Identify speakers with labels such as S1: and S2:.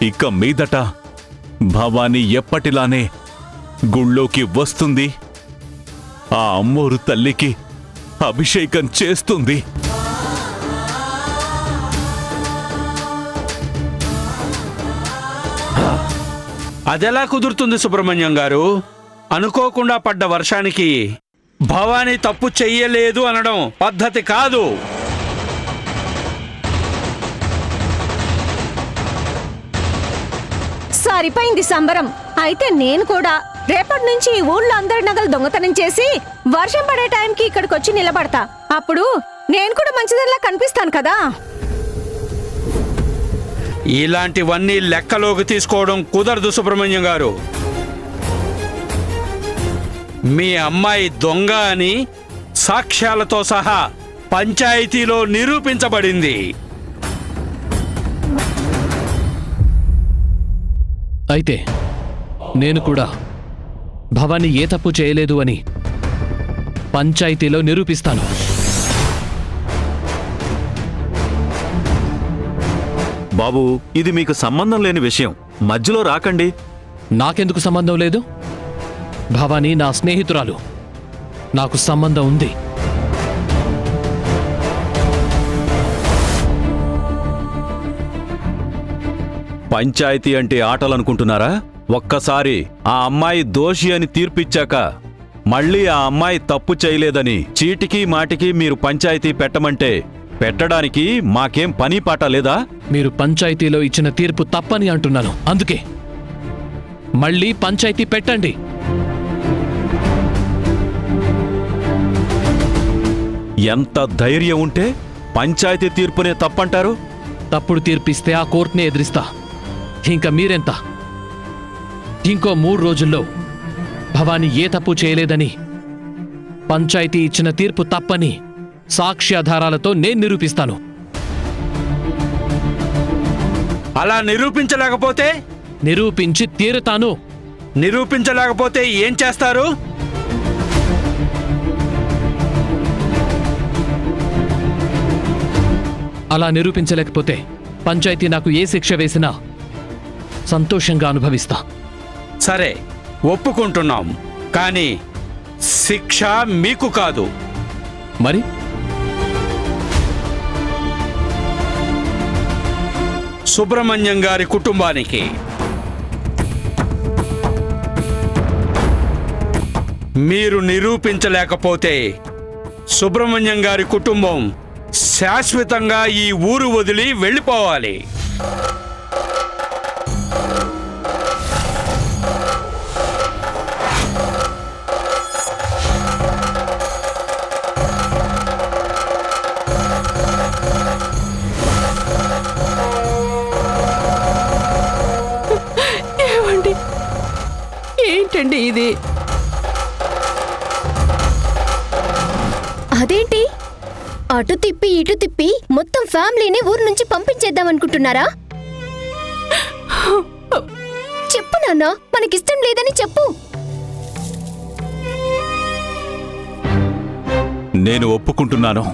S1: ఇక మీదట భవానీ ఎప్పటిలానే గుళ్ళోకి వస్తుంది, ఆ అమ్మోరు తల్లికి అభిషేకం చేస్తుంది.
S2: అదెలా కుదురుతుంది సుబ్రహ్మణ్యం గారు? అనుకోకుండా పడ్డ వర్షానికి భవానీ తప్పు చెయ్యలేదు అనడం పద్ధతి కాదు.
S3: సరిపోయింది సంబరం. అయితే నేను కూడా రేపటి నుంచి ఈ ఊళ్ళో అందరి నగలు దొంగతనం చేసి వర్షం పడే టైంకి ఇక్కడికి వచ్చి నిలబడతా. అప్పుడు నేను కూడా మంచిదల్లా కనిపిస్తాను కదా.
S2: ఇలాంటివన్నీ లెక్కలోకి తీసుకోవడం కుదరదు సుబ్రహ్మణ్యం గారు. మీ అమ్మాయి దొంగ అని సాక్ష్యాలతో సహా పంచాయతీలో నిరూపించబడింది.
S4: అయితే నేను కూడా భవానీ ఏ తప్పు చేయలేదు అని పంచాయతీలో నిరూపిస్తాను.
S5: బాబు, ఇది మీకు సంబంధం లేని విషయం, మధ్యలో రాకండి.
S4: నాకెందుకు సంబంధం లేదు? భవానీ నా స్నేహితురాలు, నాకు సంబంధం ఉంది.
S5: పంచాయతీ అంటే ఆటలనుకుంటున్నారా? ఒక్కసారి ఆ అమ్మాయి దోషి అని తీర్పిచ్చాక మళ్ళీ ఆ అమ్మాయి తప్పు చేయలేదని చీటికి మాటికి మీరు పంచాయతీ పెట్టమంటే పెట్టడానికి మాకేం పని పాట లేదా?
S4: మీరు పంచాయతీలో ఇచ్చిన తీర్పు తప్పని అంటున్నాను. అందుకే మళ్ళీ పంచాయతీ పెట్టండి.
S5: ఎంత ధైర్యం ఉంటే పంచాయతీ తీర్పునే తప్పంటారు?
S4: తప్పుడు తీర్పిస్తే ఆ కోర్టునే ఎదిరిస్తా. ఇంకా మీరెంత? ఇంకో 3 రోజుల్లో భవానీ ఏ తప్పు చేయలేదని, పంచాయతీ ఇచ్చిన తీర్పు తప్పని సాక్ష్యాధారాలతో నేను నిరూపిస్తాను.
S2: అలా నిరూపించలేకపోతే?
S4: నిరూపించి తీరుతాను.
S2: నిరూపించలేకపోతే ఏం చేస్తారు?
S4: అలా నిరూపించలేకపోతే పంచాయతీ నాకు ఏ శిక్ష వేసినా సంతోషంగా అనుభవిస్తా.
S2: సరే, ఒప్పుకుంటున్నాం. కానీ శిక్ష మీకు కాదు.
S4: మరి
S2: సుబ్రహ్మణ్యం గారి కుటుంబానికి. మీరు నిరూపించలేకపోతే సుబ్రహ్మణ్యం గారి కుటుంబం శాశ్వతంగా ఈ ఊరు వదిలి వెళ్ళిపోవాలి.
S3: ఏమండి, ఏంటండి ఇది?
S6: అదేంటి, అటు తిప్పి ఇటు తిప్పి మొత్తం ఫ్యామిలీని ఊరు నుంచి పంపించేద్దాం అనుకుంటున్నారా? చెప్పు నాన్న, మనకిష్టం లేదని చెప్పు.
S1: నేను ఒప్పుకుంటున్నాను.